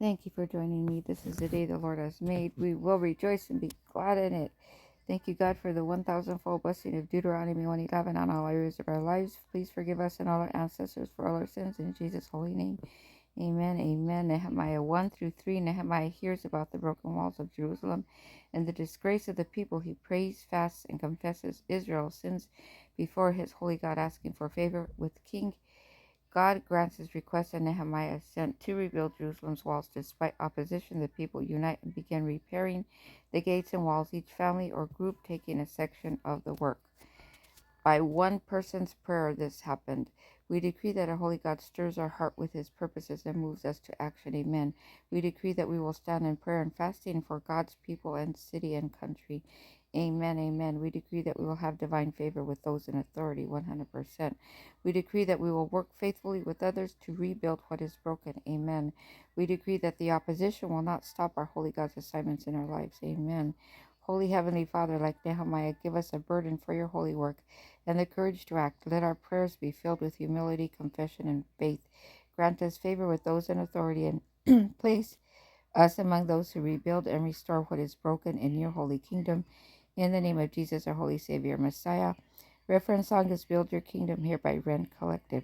Thank you for joining me. This is the day the Lord has made. We will rejoice and be glad in it. Thank you, God, for the 1,000-fold blessing of Deuteronomy 1:11 on all areas of our lives. Please forgive us and all our ancestors for all our sins. In Jesus' holy name, amen, amen. Nehemiah 1-3. Nehemiah hears about the broken walls of Jerusalem and the disgrace of the people. He prays, fasts, and confesses Israel's sins before his holy God, asking for favor with the king. God grants his request, and Nehemiah is sent to rebuild Jerusalem's walls. Despite opposition, the people unite and begin repairing the gates and walls, each family or group taking a section of the work. By one person's prayer, this happened. We decree that our holy God stirs our heart with his purposes and moves us to action. Amen. We decree that we will stand in prayer and fasting for God's people and city and country. Amen, amen. We decree that we will have divine favor with those in authority, 100%. We decree that we will work faithfully with others to rebuild what is broken. Amen. We decree that the opposition will not stop our holy God's assignments in our lives. Amen. Holy Heavenly Father, like Nehemiah, give us a burden for your holy work and the courage to act. Let our prayers be filled with humility, confession, and faith. Grant us favor with those in authority and place us among those who rebuild and restore what is broken in your holy kingdom. In the name of Jesus, our holy Savior, Messiah. Reference song is Build Your Kingdom, here by Rend Collective.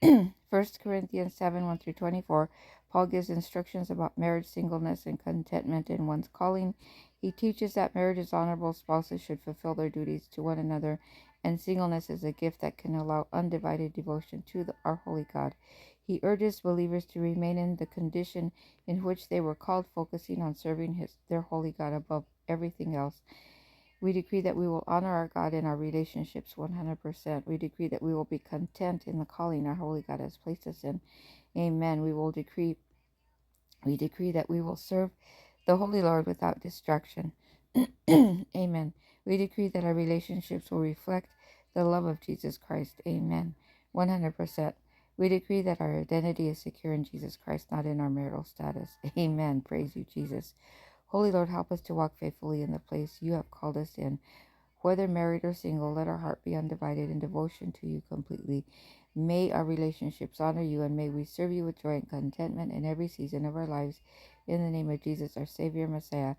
1 Corinthians 7:1-24, Paul gives instructions about marriage, singleness, and contentment in one's calling. He teaches that marriage is honorable, spouses should fulfill their duties to one another, and singleness is a gift that can allow undivided devotion to our holy God. He urges believers to remain in the condition in which they were called, focusing on serving their holy God above everything else. We decree that we will honor our God in our relationships 100%. We decree that we will be content in the calling our holy God has placed us in. Amen. We decree that we will serve the Holy Lord without distraction. Amen. We decree that our relationships will reflect the love of Jesus Christ. Amen. 100%. We decree that our identity is secure in Jesus Christ, not in our marital status. Amen. Praise you, Jesus. Holy Lord, help us to walk faithfully in the place you have called us in. Whether married or single, let our heart be undivided in devotion to you completely. May our relationships honor you, and may we serve you with joy and contentment in every season of our lives. In the name of Jesus, our Savior, Messiah.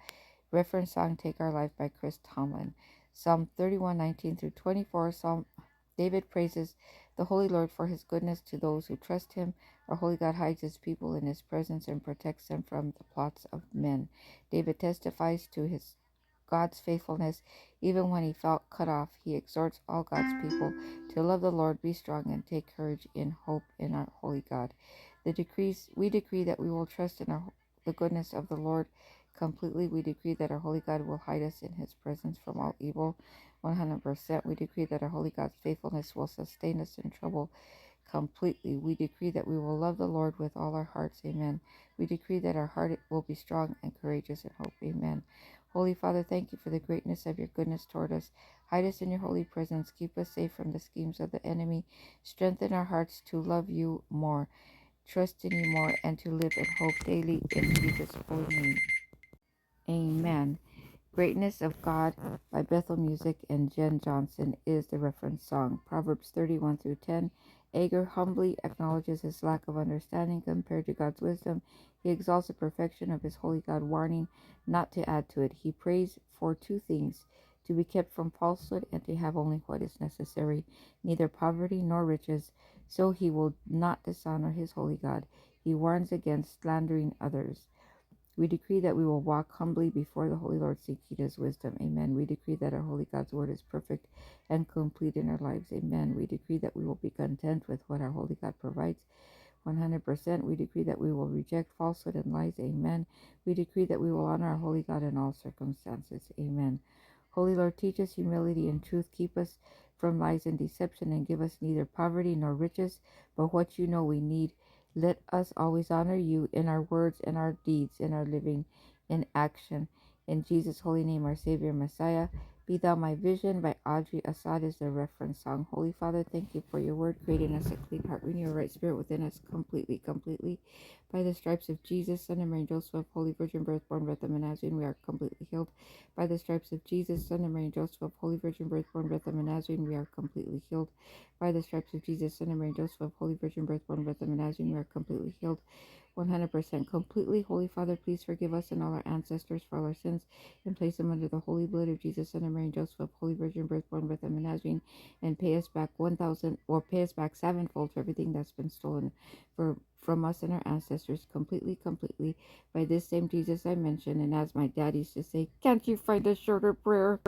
Reference song, Take Our Life by Chris Tomlin. Psalm 31:19-24. Psalm David praises the Holy Lord for his goodness to those who trust him. Our holy God hides his people in his presence and protects them from the plots of men. David testifies to his God's faithfulness even when he felt cut off. He exhorts all God's people to love the Lord, be strong, and take courage in hope in our holy God. We decree that we will trust in the goodness of the Lord completely. We decree that our holy God will hide us in his presence from all evil 100%. We decree that our holy God's faithfulness will sustain us in trouble completely. We decree that we will love the Lord with all our hearts. Amen. We decree that our heart will be strong and courageous in hope. Amen. Holy Father, thank you for the greatness of your goodness toward us. Hide us in your holy presence. Keep us safe from the schemes of the enemy. Strengthen our hearts to love you more, trust in you more, and to live in hope daily in Jesus' holy name. Amen. Greatness of God by Bethel Music and Jen Johnson is the reference song. Proverbs 31-10. Agur humbly acknowledges his lack of understanding compared to God's wisdom. He exalts the perfection of his holy God, warning not to add to it. He prays for two things: to be kept from falsehood and to have only what is necessary, neither poverty nor riches, so he will not dishonor his holy God. He warns against slandering others. We decree that we will walk humbly before the Holy Lord, seeking his wisdom. Amen. We decree that our Holy God's word is perfect and complete in our lives. Amen. We decree that we will be content with what our Holy God provides. 100%. We decree that we will reject falsehood and lies. Amen. We decree that we will honor our Holy God in all circumstances. Amen. Holy Lord, teach us humility and truth. Keep us from lies and deception, and give us neither poverty nor riches, but what you know we need. Let us always honor you in our words and our deeds, in our living, in action. In Jesus' holy name, our Savior, Messiah. Be Thou My Vision by Audrey Assad is the reference song. Holy Father, thank you for your word, creating us a clean heart, renew your right spirit within us completely. By the stripes of Jesus, Son of Mary, Joseph, of Holy Virgin birth, born Bethlehem and Nazarene, we are completely healed. By the stripes of Jesus, Son of Mary, Joseph, of Holy Virgin birth, born Bethlehem and Nazarene, we are completely healed. By the stripes of Jesus, Son of Mary, Joseph, of Holy Virgin birth, born Bethlehem and Nazarene, we are completely healed. 100% completely. Holy Father, please forgive us and all our ancestors for all our sins and place them under the holy blood of Jesus, Son of Mary and Joseph, Holy Virgin birth, born with them in Nazarene, and pay us back 1,000, or pay us back sevenfold for everything that's been stolen from us and our ancestors, completely, by this same Jesus I mentioned. And as my dad used to say, can't you find a shorter prayer?